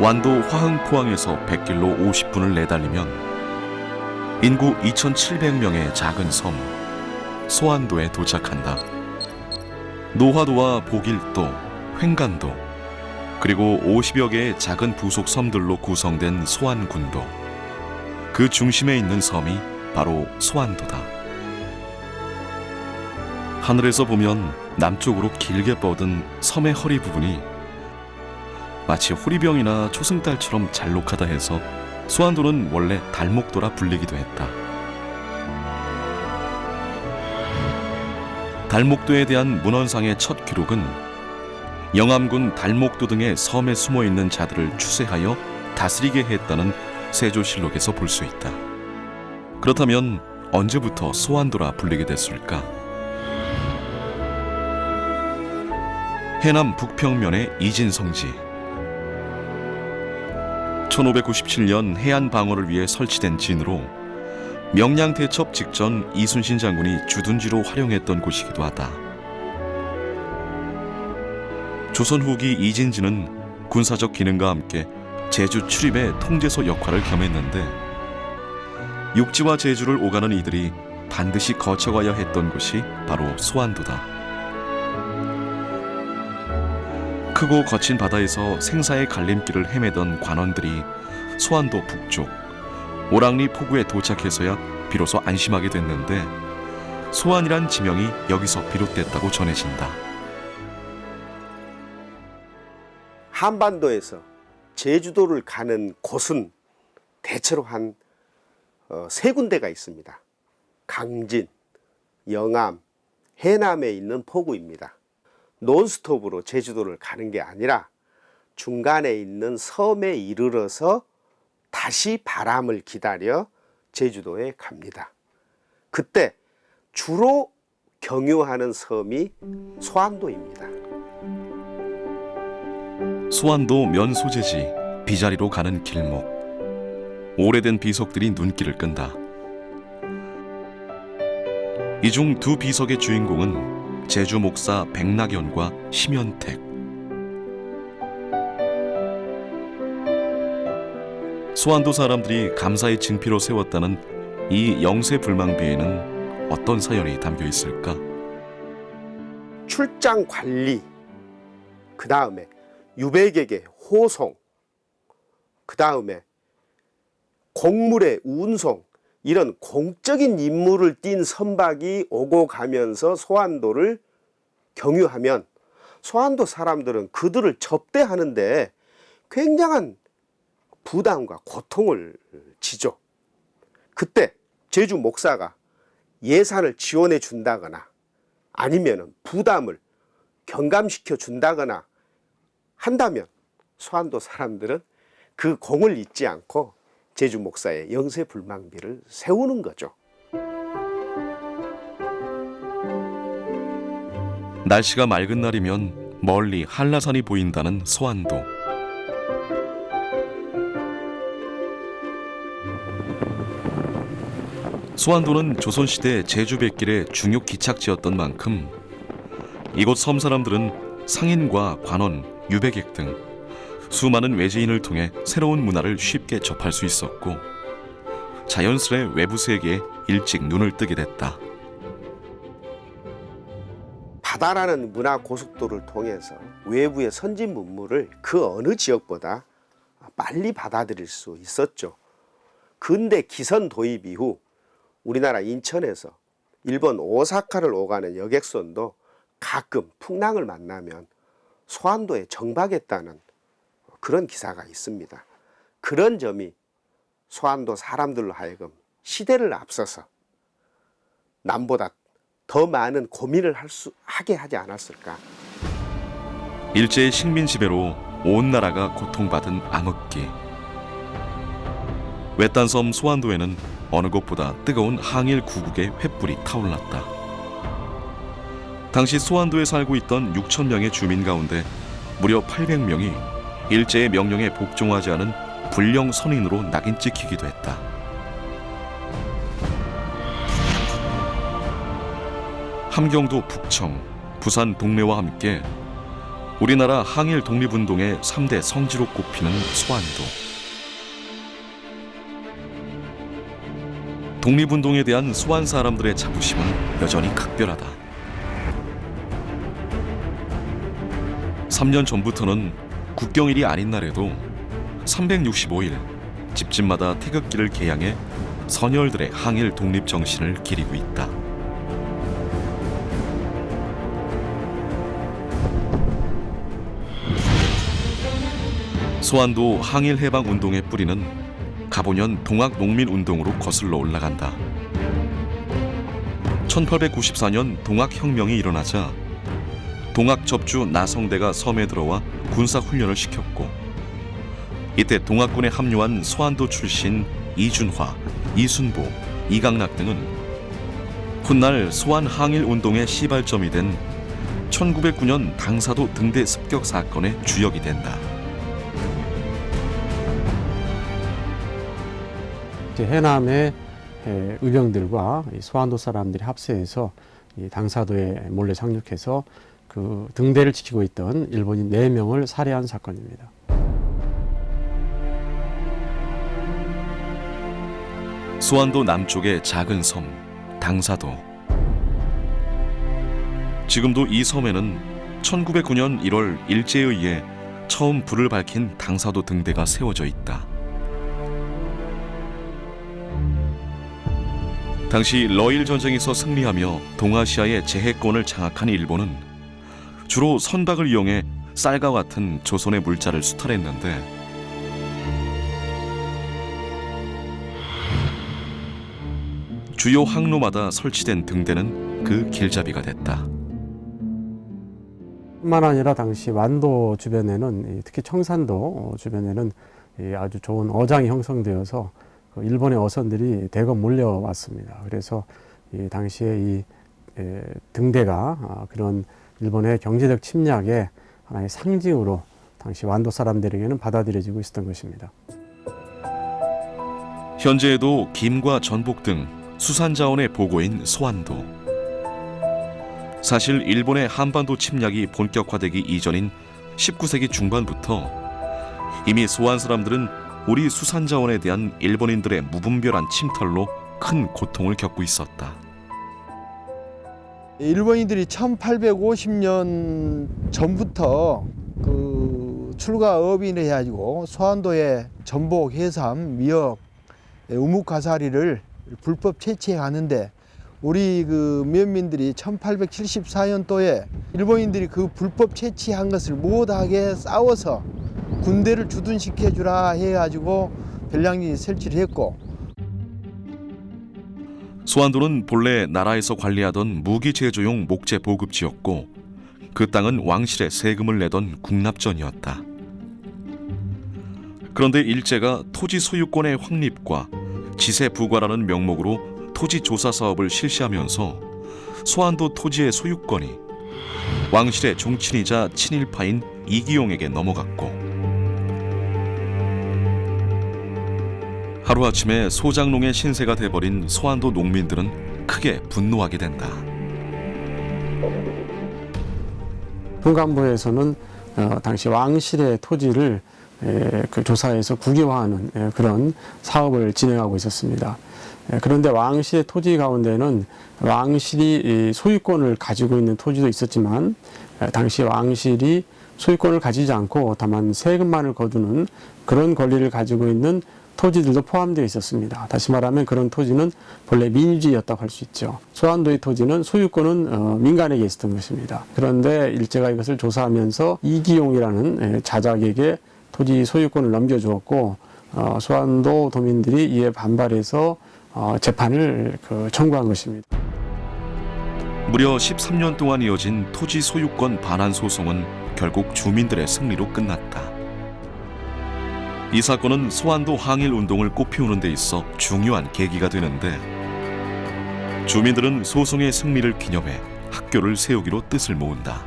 완도 화흥포항에서 백길로 50분을 내달리면 인구 2,700명의 작은 섬 소안도에 도착한다. 노화도와 보길도, 횡간도, 그리고 50여 개의 작은 부속 섬들로 구성된 소안군도, 그 중심에 있는 섬이 바로 소안도다. 하늘에서 보면 남쪽으로 길게 뻗은 섬의 허리 부분이 마치 호리병이나 초승달처럼 잘록하다 해서 소안도는 원래 달목도라 불리기도 했다. 달목도에 대한 문헌상의 첫 기록은 영암군 달목도 등의 섬에 숨어있는 자들을 추세하여 다스리게 했다는 세조실록에서 볼 수 있다. 그렇다면 언제부터 소안도라 불리게 됐을까? 해남 북평면의 이진성지. 1597년 해안 방어를 위해 설치된 진으로 명량대첩 직전 이순신 장군이 주둔지로 활용했던 곳이기도 하다. 조선 후기 이진지는 군사적 기능과 함께 제주 출입의 통제소 역할을 겸했는데 육지와 제주를 오가는 이들이 반드시 거쳐가야 했던 곳이 바로 소안도다. 크고 거친 바다에서 생사의 갈림길을 헤매던 관원들이 소안도 북쪽 오랑리 포구에 도착해서야 비로소 안심하게 됐는데 소안이란 지명이 여기서 비롯됐다고 전해진다. 한반도에서 제주도를 가는 곳은 대체로 한 세 군데가 있습니다. 강진, 영암, 해남에 있는 포구입니다. 논스톱으로 제주도를 가는 게 아니라 중간에 있는 섬에 이르러서 다시 바람을 기다려 제주도에 갑니다. 그때 주로 경유하는 섬이 소안도입니다. 소안도 면소재지 비자리로 가는 길목. 오래된 비석들이 눈길을 끈다. 이 중 두 비석의 주인공은 제주 목사 백낙연과 심연택. 소안도 사람들이 감사의 증피로 세웠다는 이 영세불망비에는 어떤 사연이 담겨 있을까? 출장 관리, 그 다음에 유백에게 호송, 그 다음에 공물의 운송, 이런 공적인 임무를 띈 선박이 오고 가면서 소안도를 경유하면 소안도 사람들은 그들을 접대하는데 굉장한 부담과 고통을 지죠. 그때 제주 목사가 예산을 지원해 준다거나 아니면 부담을 경감시켜 준다거나 한다면 소안도 사람들은 그 공을 잊지 않고 제주 목사의 영세불망비를 세우는 거죠. 날씨가 맑은 날이면 멀리 한라산이 보인다는 소안도. 소안도는 조선시대 제주백길의 중요 기착지였던 만큼 이곳 섬 사람들은 상인과 관원, 유배객 등 수많은 외지인을 통해 새로운 문화를 쉽게 접할 수 있었고 자연스레 외부 세계에 일찍 눈을 뜨게 됐다. 바다라는 문화 고속도로를 통해서 외부의 선진 문물을 그 어느 지역보다 빨리 받아들일 수 있었죠. 근대 기선 도입 이후 우리나라 인천에서 일본 오사카를 오가는 여객선도 가끔 풍랑을 만나면 소안도에 정박했다는 그런 기사가 있습니다. 그런 점이 소안도 사람들로 하여금 시대를 앞서서 남보다 더 많은 고민을 하게 하지 않았을까. 일제의 식민 지배로 온 나라가 고통받은 암흑기. 외딴 섬 소안도에는 어느 곳보다 뜨거운 항일 구국의 횃불이 타올랐다. 당시 소안도에 살고 있던 6,000명의 주민 가운데 무려 800명이 일제의 명령에 복종하지 않은 불령 선인으로 낙인 찍히기도 했다. 함경도 북청, 부산 동래와 함께 우리나라 항일 독립운동의 3대 성지로 꼽히는 소환도. 독립운동에 대한 소환 사람들의 자부심은 여전히 각별하다. 3년 전부터는 국경일이 아닌 날에도 365일 집집마다 태극기를 개양해 선열들의 항일 독립 정신을 기리고 있다. 소환도 항일 해방 운동의 뿌리는 가보년 동학 농민 운동으로 거슬러 올라간다. 1894년 동학 혁명이 일어나자 동학 접주 나성대가 섬에 들어와 군사 훈련을 시켰고, 이때 동학군에 합류한 소환도 출신 이준화, 이순보, 이강락 등은 훗날 소환 항일 운동의 시발점이 된 1909년 당사도 등대 습격 사건의 주역이 된다. 해남의 의병들과 소환도 사람들이 합세해서 당사도에 몰래 상륙해서 그 등대를 지키고 있던 일본인 4명을 살해한 사건입니다. 소환도 남쪽의 작은 섬, 당사도. 지금도 이 섬에는 1909년 1월 일제에 의해 처음 불을 밝힌 당사도 등대가 세워져 있다. 당시 러일 전쟁에서 승리하며 동아시아의 제해권을 장악한 일본은 주로 선박을 이용해 쌀과 같은 조선의 물자를 수탈했는데, 주요 항로마다 설치된 등대는 그 길잡이가 됐다. 뿐만 아니라 당시 완도 주변에는, 특히 청산도 주변에는 아주 좋은 어장이 형성되어서 일본의 어선들이 대거 몰려왔습니다. 그래서 당시에 이 등대가 그런 일본의 경제적 침략의 하나의 상징으로 당시 완도 사람들에게는 받아들여지고 있었던 것입니다. 현재에도 김과 전복 등 수산자원의 보고인 소환도. 사실 일본의 한반도 침략이 본격화되기 이전인 19세기 중반부터 이미 소환 사람들은 우리 수산자원에 대한 일본인들의 무분별한 침탈로 큰 고통을 겪고 있었다. 일본인들이 1850년 전부터 그 출가업인을 해가지고 소환도에 전복, 해삼, 미역, 우묵가사리를 불법 채취해 가는데, 우리 그 면민들이 1874년도에 일본인들이 그 불법 채취한 것을 못하게 싸워서 군대를 주둔시켜 주라 해가지고 별량진이 설치를 했고, 소환도는 본래 나라에서 관리하던 무기 제조용 목재 보급지였고, 그 땅은 왕실에 세금을 내던 국납전이었다. 그런데 일제가 토지 소유권의 확립과 지세 부과라는 명목으로 토지 조사 사업을 실시하면서 소환도 토지의 소유권이 왕실의 종친이자 친일파인 이기용에게 넘어갔고, 하루아침에 소장농의 신세가 돼버린 소환도 농민들은 크게 분노하게 된다. 중간부에서는 당시 왕실의 토지를 그 조사해서 국유화하는 그런 사업을 진행하고 있었습니다. 그런데 왕실의 토지 가운데는 왕실이 소유권을 가지고 있는 토지도 있었지만, 당시 왕실이 소유권을 가지지 않고 다만 세금만을 거두는 그런 권리를 가지고 있는 토지들도 포함되어 있었습니다. 다시 말하면 그런 토지는 본래 민유지였다고 할 수 있죠. 소환도의 토지는 소유권은 민간에게 있었던 것입니다. 그런데 일제가 이것을 조사하면서 이기용이라는 자작에게 토지 소유권을 넘겨주었고, 소환도 도민들이 이에 반발해서 재판을 청구한 것입니다. 무려 13년 동안 이어진 토지 소유권 반환 소송은 결국 주민들의 승리로 끝났다. 이 사건은 소환도 항일 운동을 꽃피우는 데 있어 중요한 계기가 되는데, 주민들은 소송의 승리를 기념해 학교를 세우기로 뜻을 모은다.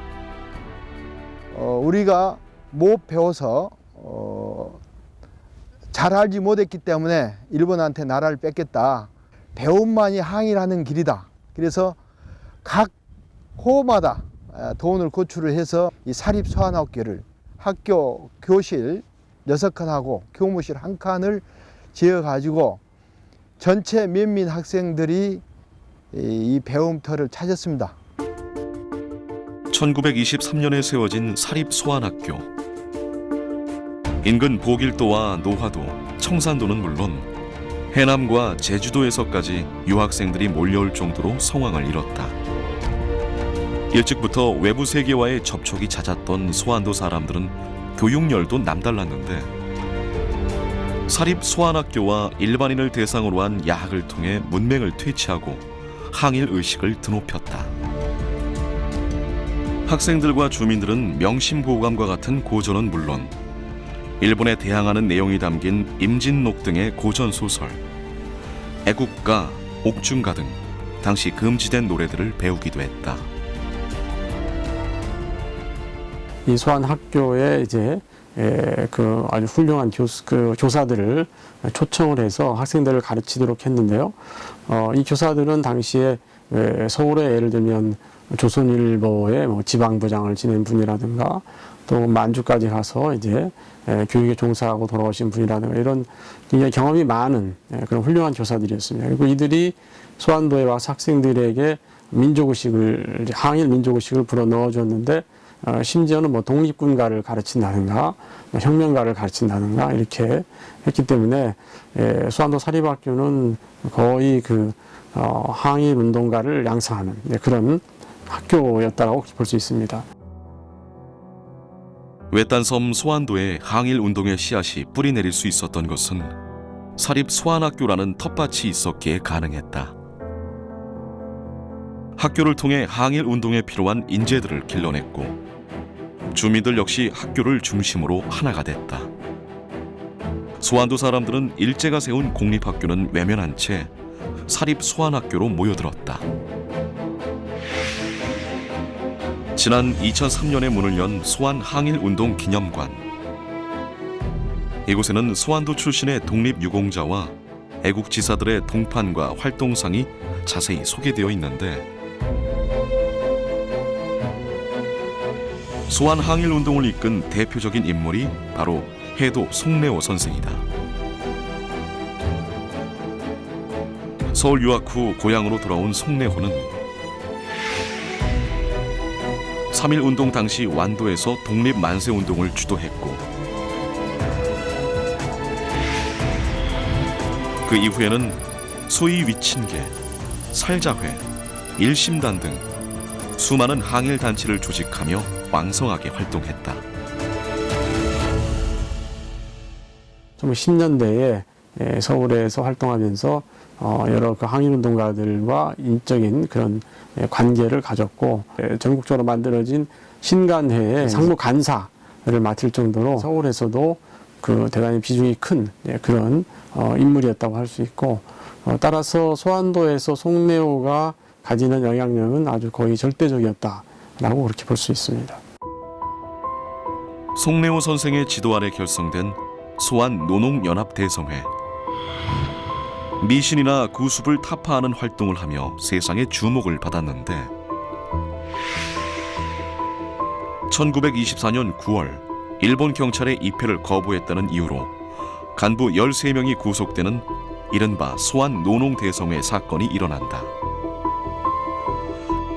우리가 못 배워서 잘 알지 못했기 때문에 일본한테 나라를 뺏겠다. 배움만이 항일하는 길이다. 그래서 각 호마다 돈을 고출을 해서 이 사립소환학교를 학교 교실 6칸하고 교무실 1칸을 지어가지고 전체 면민 학생들이 이 배움터를 찾았습니다. 1923년에 세워진 사립소환학교. 인근 보길도와 노화도, 청산도는 물론 해남과 제주도에서까지 유학생들이 몰려올 정도로 성황을 이뤘다. 일찍부터 외부 세계와의 접촉이 잦았던 소환도 사람들은 교육열도 남달랐는데 사립소환학교와 일반인을 대상으로 한 야학을 통해 문맹을 퇴치하고 항일 의식을 드높였다. 학생들과 주민들은 명심보감과 같은 고전은 물론 일본에 대항하는 내용이 담긴 임진록 등의 고전소설, 애국가, 옥중가 등 당시 금지된 노래들을 배우기도 했다. 이 소환학교에 이제 그 아주 훌륭한 교사들을 초청을 해서 학생들을 가르치도록 했는데요. 이 교사들은 당시에 서울에 예를 들면 조선일보의 뭐 지방부장을 지낸 분이라든가 또 만주까지 가서 이제 교육에 종사하고 돌아오신 분이라든가 이런 굉장히 경험이 많은 그런 훌륭한 교사들이었습니다. 그리고 이들이 소환도에 와서 학생들에게 민족의식을, 항일 민족의식을 불어 넣어줬는데 심지어는 뭐 독립군가를 가르친다든가 혁명가를 가르친다든가 이렇게 했기 때문에 소환도 사립학교는 거의 그 항일 운동가를 양성하는 그런 학교였다고 볼 수 있습니다. 외딴섬 소환도에 항일 운동의 씨앗이 뿌리 내릴 수 있었던 것은 사립소환학교라는 텃밭이 있었기에 가능했다. 학교를 통해 항일 운동에 필요한 인재들을 길러냈고 주민들 역시 학교를 중심으로 하나가 됐다. 소환도 사람들은 일제가 세운 공립학교는 외면한 채 사립소환학교로 모여들었다. 지난 2003년에 문을 연 소환항일운동 기념관. 이곳에는 소환도 출신의 독립유공자와 애국지사들의 동판과 활동상이 자세히 소개되어 있는데 소환항일운동을 이끈 대표적인 인물이 바로 해도 송래호 선생이다. 서울 유학 후 고향으로 돌아온 송래호는 3.1운동 당시 완도에서 독립만세운동을 주도했고 그 이후에는 소위 위친계, 살자회, 일심단 등 수많은 항일단체를 조직하며 왕성하게 활동했다. 10년대에 서울에서 활동하면서 여러 그 항일운동가들과 인적인 그런 관계를 가졌고 전국적으로 만들어진 신간회의 상무 간사를 맡을 정도로 서울에서도 그 대단히 비중이 큰 그런 인물이었다고 할 수 있고 따라서 소환도에서 송래호가 가지는 영향력은 아주 거의 절대적이었다라고 그렇게 볼 수 있습니다. 송래호 선생의 지도 아래 결성된 소환노농연합대성회. 미신이나 구습을 타파하는 활동을 하며 세상의 주목을 받았는데 1924년 9월 일본 경찰의 입회를 거부했다는 이유로 간부 13명이 구속되는 이른바 소환노농대성회 사건이 일어난다.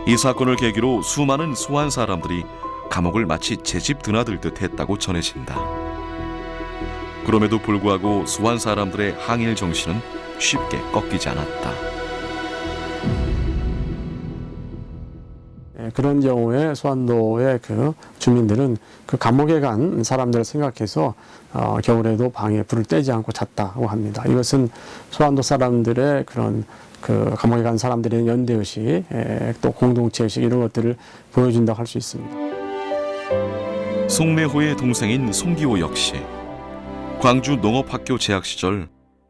이 사건을 계기로 수많은 소환 사람들이 감옥을 마치 제 집 드나들 듯 했다고 전해진다. 그럼에도 불구하고 소환 사람들의 항일 정신은 쉽게 꺾이지 않았다. 그런 경우에 소환도의 그 주민들은 그 감옥에 간 사람들을 생각해서 겨울에도 방에 불을 떼지 않고 잤다고 합니다. 이것은 소환도 사람들의 그런 그 감옥에 간 사람들의 연대의식, 또 공동체의식 이런 것들을 보여준다고 할 수 있습니다. 송래호의 동생인 송기호 역시 광주 농업학교 재학 시절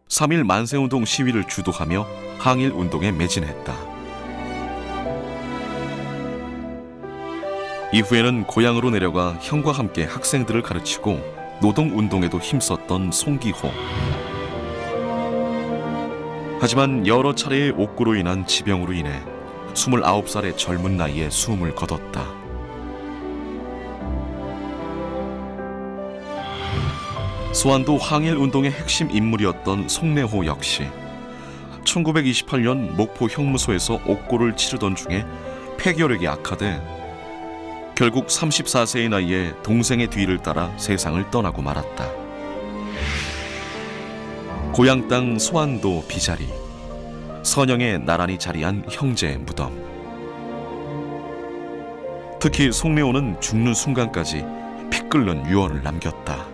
3.1 만세운동 시위를 주도하며 항일운동에 매진했다. 이후에는 고향으로 내려가 형과 함께 학생들을 가르치고 노동운동에도 힘썼던 송기호. 하지만 여러 차례의 옥구로 인한 지병으로 인해 29살의 젊은 나이에 숨을 거뒀다. 소환도 항일운동의 핵심 인물이었던 송내호 역시 1928년 목포 형무소에서 옥고를 치르던 중에 폐결핵이 악화돼 결국 34세의 나이에 동생의 뒤를 따라 세상을 떠나고 말았다. 고향 땅 소환도 비자리, 선영에 나란히 자리한 형제의 무덤. 특히 송내호는 죽는 순간까지 피 끓는 유언을 남겼다.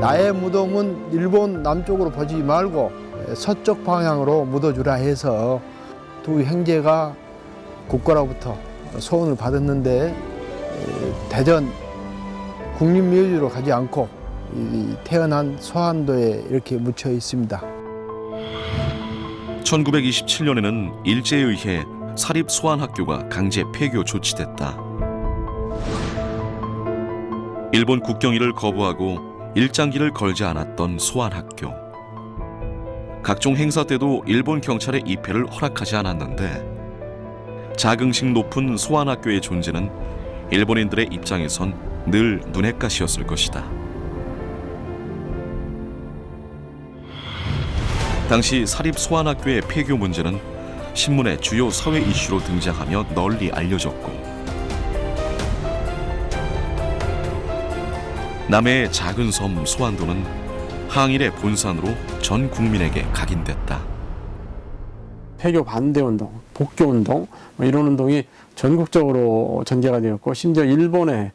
나의 무덤은 일본 남쪽으로 보지 말고 서쪽 방향으로 묻어주라 해서 두 형제가 국가로부터 소원을 받았는데 대전 국립묘지로 가지 않고 태어난 소환도에 이렇게 묻혀 있습니다. 1927년에는 일제에 의해 사립 소환학교가 강제 폐교 조치됐다. 일본 국경일을 거부하고 일장기를 걸지 않았던 소환학교. 각종 행사 때도 일본 경찰의 입회를 허락하지 않았는데 자긍심 높은 소환학교의 존재는 일본인들의 입장에선 늘 눈엣 가시였을 것이다. 당시 사립 소환학교의 폐교 문제는 신문의 주요 사회 이슈로 등장하며 널리 알려졌고 남해의 작은 섬 소환도는 항일의 본산으로 전 국민에게 각인됐다. 폐교 반대 운동, 복교 운동 이런 운동이 전국적으로 전개가 되었고 심지어 일본에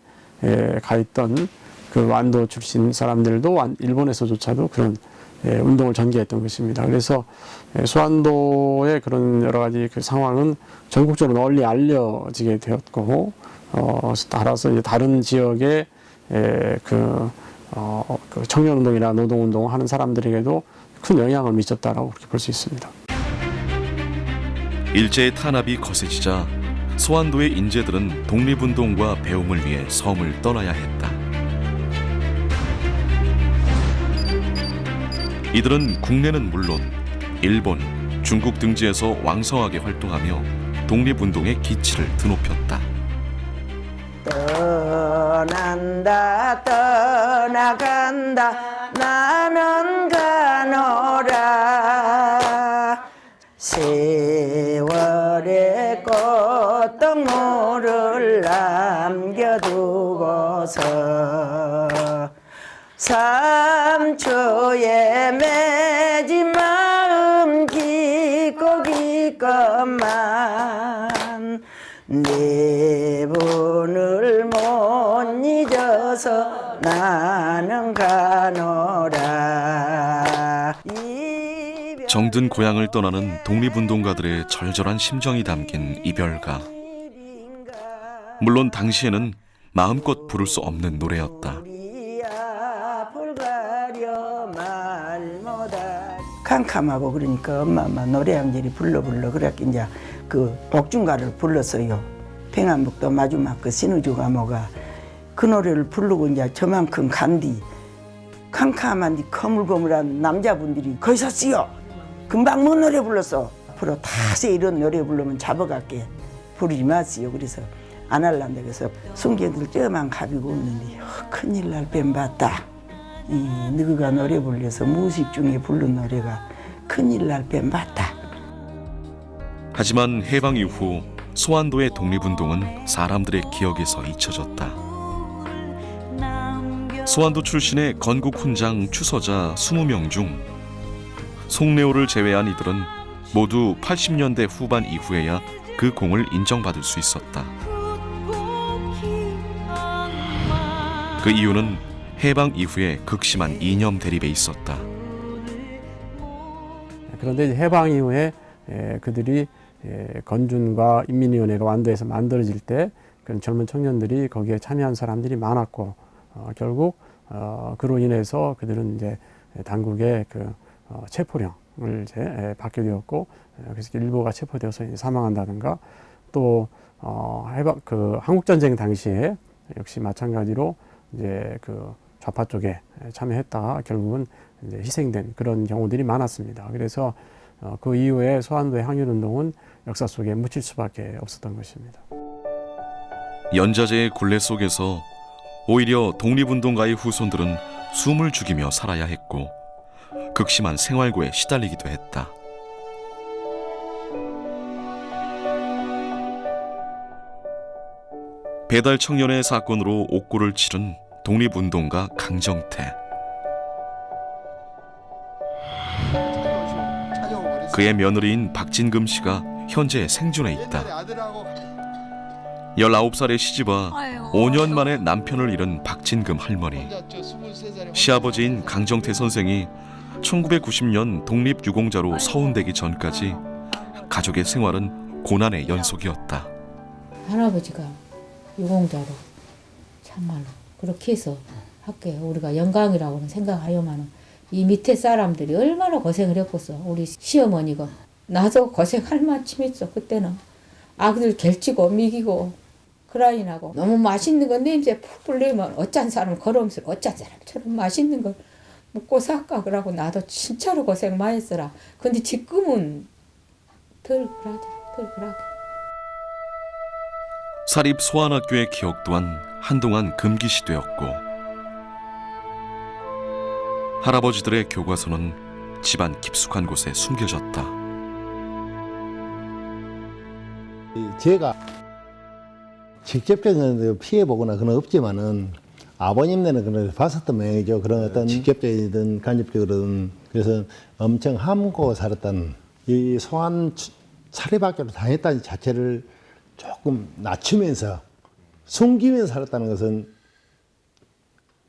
가 있던 그 완도 출신 사람들도 일본에서조차도 그런 운동을 전개했던 것입니다. 그래서 소환도의 그런 여러 가지 그 상황은 전국적으로 널리 알려지게 되었고 따라서 이제 다른 지역의 그 청년운동이나 노동운동을 하는 사람들에게도 큰 영향을 미쳤다라고 그렇게 볼 수 있습니다. 일제의 탄압이 거세지자 소환도의 인재들은 독립운동과 배움을 위해 섬을 떠나야 했다. 이들은 국내는 물론 일본, 중국 등지에서 왕성하게 활동하며 독립운동의 기치를 드높였다. 떠난다 떠나간다 나는 가노라 세월의 꽃덩물을 남겨두고서 삼초에 맺은 마음 깊고 깊건만 네 분을 못 잊어서 나는 가노라. 정든 고향을 떠나는 독립운동가들의 절절한 심정이 담긴 이별가. 물론 당시에는 마음껏 부를 수 없는 노래였다. 캄캄하고 그러니까 엄마 노래 한 절이 불러 그랬기 이제 그 옥중가를 불렀어요. 평안북도 마지막 그 신우주가 뭐가 그 노래를 부르고 이제 저만큼 간뒤 캄캄한 거물거물한 남자분들이 거기서 쓰여 금방 뭔 노래 불렀어. 앞으로 다시 이런 노래 부르면 잡아갈게 부르지 마시오. 그래서 안 할란다. 그래서 순경들 쩌만 가비고 웃는데 큰일 날 뱀 봤다. 너가 노래 불려서 무식 중에 부른 노래가 큰일 날 뱀 봤다. 하지만 해방 이후 소환도의 독립운동은 사람들의 기억에서 잊혀졌다. 소환도 출신의 건국 훈장 추서자 20명 중 송내호를 제외한 이들은 모두 80년대 후반 이후에야 그 공을 인정받을 수 있었다. 그 이유는 해방 이후에 극심한 이념 대립에 있었다. 그런데 이제 해방 이후에 그들이 건준과 인민위원회가 완도에서 만들어질 때 그런 젊은 청년들이 거기에 참여한 사람들이 많았고 결국 그로 인해서 그들은 이제 당국의 그 체포령을 이제 받게 되었고 그래서 일부가 체포되어서 이제 사망한다든가 또 해방 그 한국 전쟁 당시에 역시 마찬가지로 이제 그 좌파 쪽에 참여했다가 결국은 이제 희생된 그런 경우들이 많았습니다. 그래서 그 이후에 소환도의 항일운동은 역사 속에 묻힐 수밖에 없었던 것입니다. 연자제의 굴레 속에서 오히려 독립운동가의 후손들은 숨을 죽이며 살아야 했고 극심한 생활고에 시달리기도 했다. 배달 청년의 사건으로 옥고를 치른 독립운동가 강정태. 그의 며느리인 박진금 씨가 현재 생존해 있다. 19살의 시집와 5년 만에 남편을 잃은 박진금 할머니. 시아버지인 강정태 선생이 1990년 독립유공자로 서운되기 전까지 가족의 생활은 고난의 연속이었다. 할아버지가 유공자로 참말로 그렇게 해서 할게요. 우리가 영광이라고는 생각하여만은 이 밑에 사람들이 얼마나 고생을 했겠어. 우리 시어머니가 나도 고생할 만큼 했어. 그때는 아들 결치고 미기고 그라인하고 너무 맛있는 거 냄새 풀풀 내면 어짠 사람 걸어오면서 어짠 사람처럼 맛있는 걸 먹고 살까 그러고 나도 진짜로 고생 많이 했어라. 근데 지금은 덜 그러지 덜 그러게. 사립 소환학교의 기억 또한 한동안 금기시되었고 할아버지들의 교과서는 집안 깊숙한 곳에 숨겨졌다. 제가 직접적인 피해 보거나 그런 없지만은 아버님네는 그런 봤었던 모양이죠. 그런 어떤 직접적이든 간접적이든. 그래서 엄청 함고 살았다는, 이 소환 사립학교를 다녔다는 자체를 조금 낮추면서 숨기면서 살았다는 것은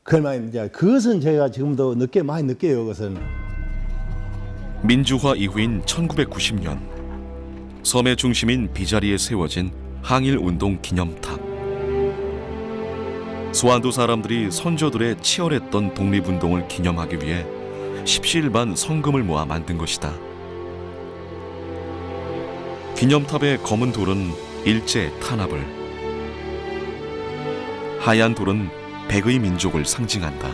그것은 제가 지금도 많이 느껴요. 그것은 민주화 이후인 1990년 섬의 중심인 비자리에 세워진 항일운동 기념탑. 소환도 사람들이 선조들의 치열했던 독립운동을 기념하기 위해 십시일반 성금을 모아 만든 것이다. 기념탑의 검은 돌은 일제 탄압을, 하얀 돌은 백의 민족을 상징한다.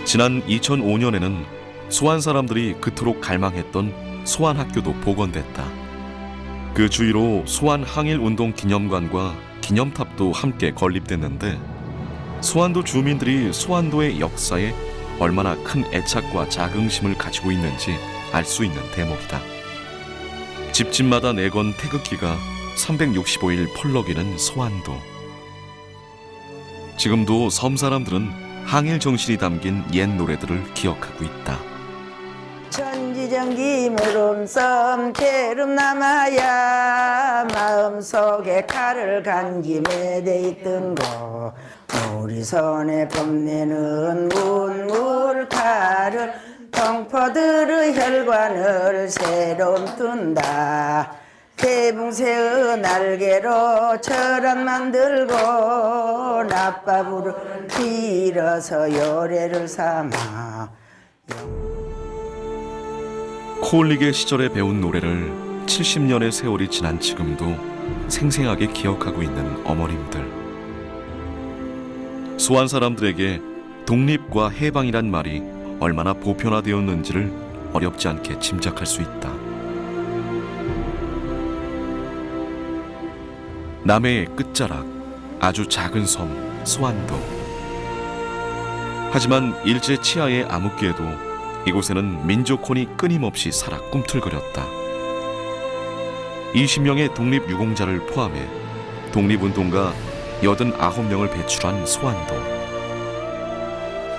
지난 2005년에는 소환 사람들이 그토록 갈망했던 소환학교도 복원됐다. 그 주위로 소환 항일운동 기념관과 기념탑도 함께 건립됐는데 소환도 주민들이 소환도의 역사에 얼마나 큰 애착과 자긍심을 가지고 있는지 알 수 있는 대목이다. 집집마다 내건 태극기가 365일 펄럭이는 소환도. 지금도 섬 사람들은 항일 정신이 담긴 옛 노래들을 기억하고 있다. 천지정기 물음섬 대름 남아야 마음속에 칼을 간김에 돼 있던 거, 우리 손에 뽐내는 문물칼을 동포들의 혈관을 새로 뜬다. 대붕새의 날개로 철학 만들고 낮밥으로 빌어서 요래를 삼아. 코올리게 시절에 배운 노래를 70년의 세월이 지난 지금도 생생하게 기억하고 있는 어머님들. 소환 사람들에게 독립과 해방이란 말이 얼마나 보편화되었는지를 어렵지 않게 짐작할 수 있다. 남해의 끝자락, 아주 작은 섬 소환도. 하지만 일제 치하의 암흑기에도 이곳에는 민족혼이 끊임없이 살아 꿈틀거렸다. 20명의 독립유공자를 포함해 독립운동가 89명을 배출한 소환도.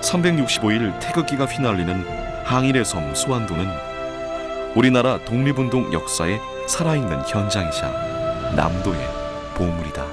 365일 태극기가 휘날리는 항일의 섬 소환도는 우리나라 독립운동 역사의 살아있는 현장이자 남도의 보물이다.